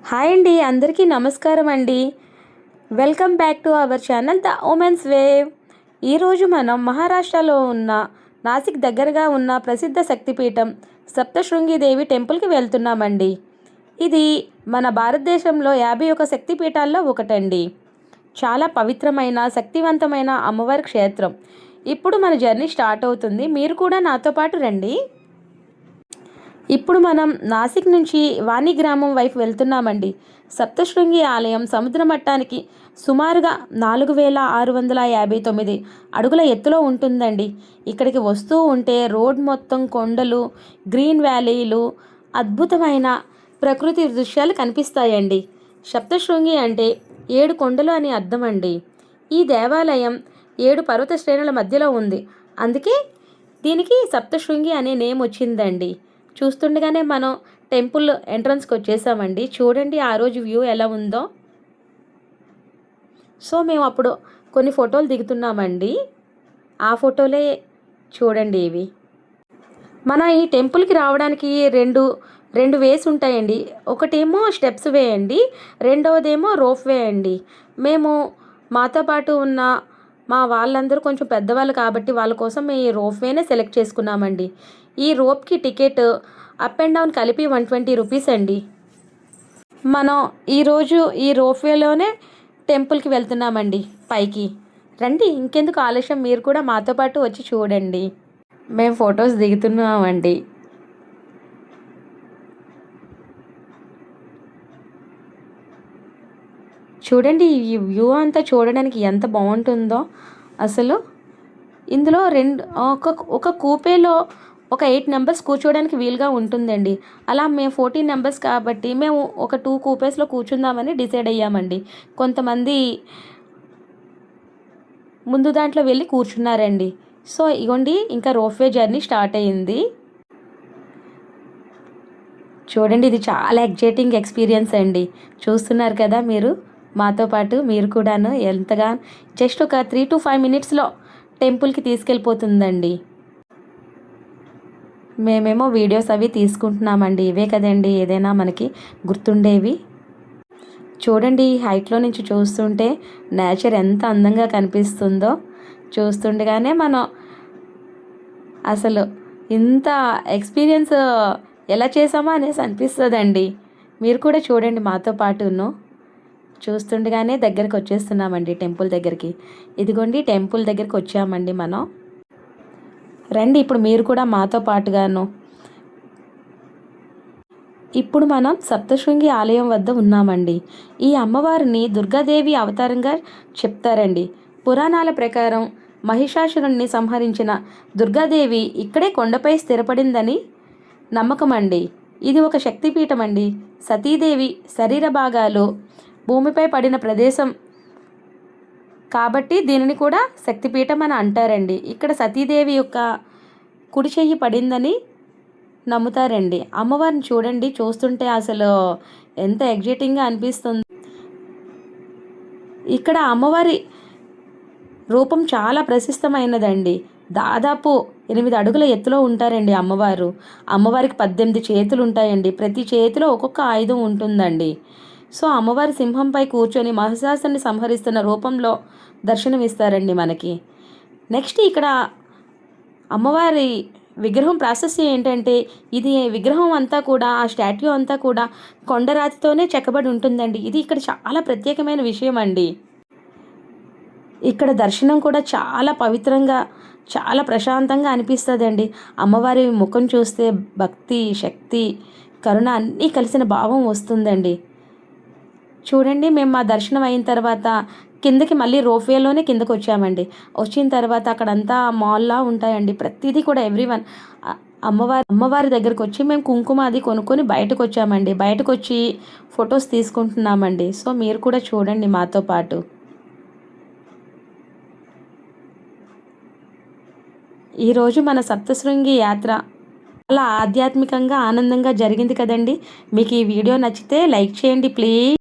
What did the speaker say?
Hi అండి, అందరికీ నమస్కారం అండి. Welcome back to our channel the women's wave. ఈరోజు మనం మహారాష్ట్రలో ఉన్న నాసిక్ దగ్గరగా ఉన్న ప్రసిద్ధ శక్తిపీఠం సప్తశృంగిదేవి టెంపుల్కి వెళ్తున్నామండి. ఇది మన భారతదేశంలో 51 శక్తిపీఠాల్లో ఒకటండి. చాలా పవిత్రమైన శక్తివంతమైన అమ్మవారి క్షేత్రం. ఇప్పుడు మన జర్నీ స్టార్ట్ అవుతుంది. మీరు కూడా నాతో పాటు రండి. ఇప్పుడు మనం నాసిక్ నుంచి వాణి గ్రామం వైపు వెళ్తున్నామండి. సప్తశృంగి ఆలయం సముద్ర మట్టానికి సుమారుగా 4659 అడుగుల ఎత్తులో ఉంటుందండి. ఇక్కడికి వస్తూ ఉంటే రోడ్ మొత్తం కొండలు, గ్రీన్ వ్యాలీలు, అద్భుతమైన ప్రకృతి దృశ్యాలు కనిపిస్తాయండి. సప్తశృంగి అంటే 7 కొండలు అని అర్థం అండి. ఈ దేవాలయం 7 పర్వత శ్రేణుల మధ్యలో ఉంది. అందుకే దీనికి సప్తశృంగి అనే నేమ్ వచ్చిందండి. చూస్తుండగానే మనం టెంపుల్ ఎంట్రన్స్కి వచ్చేసామండి. చూడండి ఆ రోజు వ్యూ ఎలా ఉందో. సో మేము అప్పుడు కొన్ని ఫోటోలు దిగుతున్నామండి. ఆ ఫోటోలే చూడండి ఇవి. మన ఈ టెంపుల్కి రావడానికి రెండు వేస్ ఉంటాయండి. ఒకటేమో స్టెప్స్ వే అండి, రెండవదేమో రోప్ వే అండి. మేము మాతో పాటు ఉన్న మా వాళ్ళందరూ కొంచెం పెద్దవాళ్ళు కాబట్టి వాళ్ళ కోసం మేము ఈ రోప్ వేనే సెలెక్ట్ చేసుకున్నామండి. ఈ రోప్కి టికెట్ అప్ అండ్ డౌన్ కలిపి 120 రూపీస్ అండి. మనం ఈరోజు ఈ రోప్ వేలోనే టెంపుల్కి వెళ్తున్నామండి పైకి. రండి, ఇంకెందుకు ఆలస్యం, మీరు కూడా మాతో పాటు వచ్చి చూడండి. మేము ఫొటోస్ దిగుతున్నామండి. చూడండి ఈ వ్యూ అంతా చూడడానికి ఎంత బాగుంటుందో అసలు. ఇందులో ఒక కూపేలో ఒక 8 మెంబర్స్ కూర్చోవడానికి వీలుగా ఉంటుందండి. అలా మేము 14 మెంబర్స్ కాబట్టి మేము ఒక 2 కూపేస్లో కూర్చుందామని డిసైడ్ అయ్యామండి. కొంతమంది ముందు దాంట్లో వెళ్ళి కూర్చున్నారండి. సో ఇగోండి, ఇంకా రోప్వే జర్నీ స్టార్ట్ అయ్యింది. చూడండి, ఇది చాలా ఎగ్జైటింగ్ ఎక్స్పీరియన్స్ అండి. చూస్తున్నారు కదా మీరు మాతో పాటు, మీరు కూడాను ఎంతగా జస్ట్ ఒక 3 to 5 మినిట్స్లో టెంపుల్కి తీసుకెళ్ళిపోతుందండి. మేమేమో వీడియోస్ అవి తీసుకుంటున్నామండి. ఇవే కదండి ఏదైనా మనకి గుర్తుండేవి. చూడండి, హైట్లో నుంచి చూస్తుంటే నేచర్ ఎంత అందంగా కనిపిస్తుందో. చూస్తుండగానే మనం అసలు ఇంత ఎక్స్పీరియన్స్ ఎలా చేసామో అనేసి అనిపిస్తుందండి. మీరు కూడా చూడండి మాతో పాటును. చూస్తుండగానే దగ్గరికి వచ్చేస్తున్నామండి టెంపుల్ దగ్గరికి. ఇదిగోండి టెంపుల్ దగ్గరికి వచ్చామండి మనం. రండి, ఇప్పుడు మీరు కూడా మాతో పాటుగాను. ఇప్పుడు మనం సప్తశృంగి ఆలయం వద్ద ఉన్నామండి. ఈ అమ్మవారిని దుర్గాదేవి అవతారంగా చెప్తారండి. పురాణాల ప్రకారం మహిషాసురుణ్ణి సంహరించిన దుర్గాదేవి ఇక్కడే కొండపై స్థిరపడిందని నమ్మకం అండి. ఇది ఒక శక్తిపీఠం అండి. సతీదేవి శరీర భాగాలు భూమిపై పడిన ప్రదేశం కాబట్టి దీనిని కూడా శక్తిపీఠం అని అంటారండి. ఇక్కడ సతీదేవి యొక్క కుడి చెయ్యి పడిందని నమ్ముతారండి. అమ్మవారిని చూడండి, చూస్తుంటే అసలు ఎంత ఎగ్జైటింగ్గా అనిపిస్తుంది. ఇక్కడ అమ్మవారి రూపం చాలా ప్రశస్తమైనదండి. దాదాపు 8 అడుగుల ఎత్తులో ఉంటారండి అమ్మవారు. అమ్మవారికి 18 చేతులు ఉంటాయండి. ప్రతి చేతిలో ఒక్కొక్క ఆయుధం ఉంటుందండి. సో అమ్మవారి సింహంపై కూర్చొని మహిషాసురుని సంహరిస్తున్న రూపంలో దర్శనమిస్తారండి మనకి. నెక్స్ట్ ఇక్కడ అమ్మవారి విగ్రహం ప్రాసెస్ ఏంటంటే, ఇది విగ్రహం అంతా కూడా, ఆ స్టాట్యూ అంతా కూడా కొండరాతితోనే చెక్కబడి ఉంటుందండి. ఇది ఇక్కడ చాలా ప్రత్యేకమైన విషయం అండి. ఇక్కడ దర్శనం కూడా చాలా పవిత్రంగా, చాలా ప్రశాంతంగా అనిపిస్తుందండి. అమ్మవారి ముఖం చూస్తే భక్తి, శక్తి, కరుణ అన్నీ కలిసిన భావం వస్తుందండి. చూడండి, మేము మా దర్శనం అయిన తర్వాత కిందకి మళ్ళీ రోప్వేలోనే కిందకి వచ్చామండి. వచ్చిన తర్వాత అక్కడంతా మాల్లా ఉంటాయండి. ప్రతిదీ కూడా ఎవ్రీవన్ అమ్మవారి దగ్గరకు వచ్చి మేము కుంకుమ అది కొనుక్కొని బయటకు వచ్చామండి. బయటకు వచ్చి ఫొటోస్ తీసుకుంటున్నామండి. సో మీరు కూడా చూడండి మాతో పాటు. ఈరోజు మన సప్తశృంగి యాత్ర చాలా ఆధ్యాత్మికంగా ఆనందంగా జరిగింది కదండి. మీకు ఈ వీడియో నచ్చితే లైక్ చేయండి ప్లీజ్.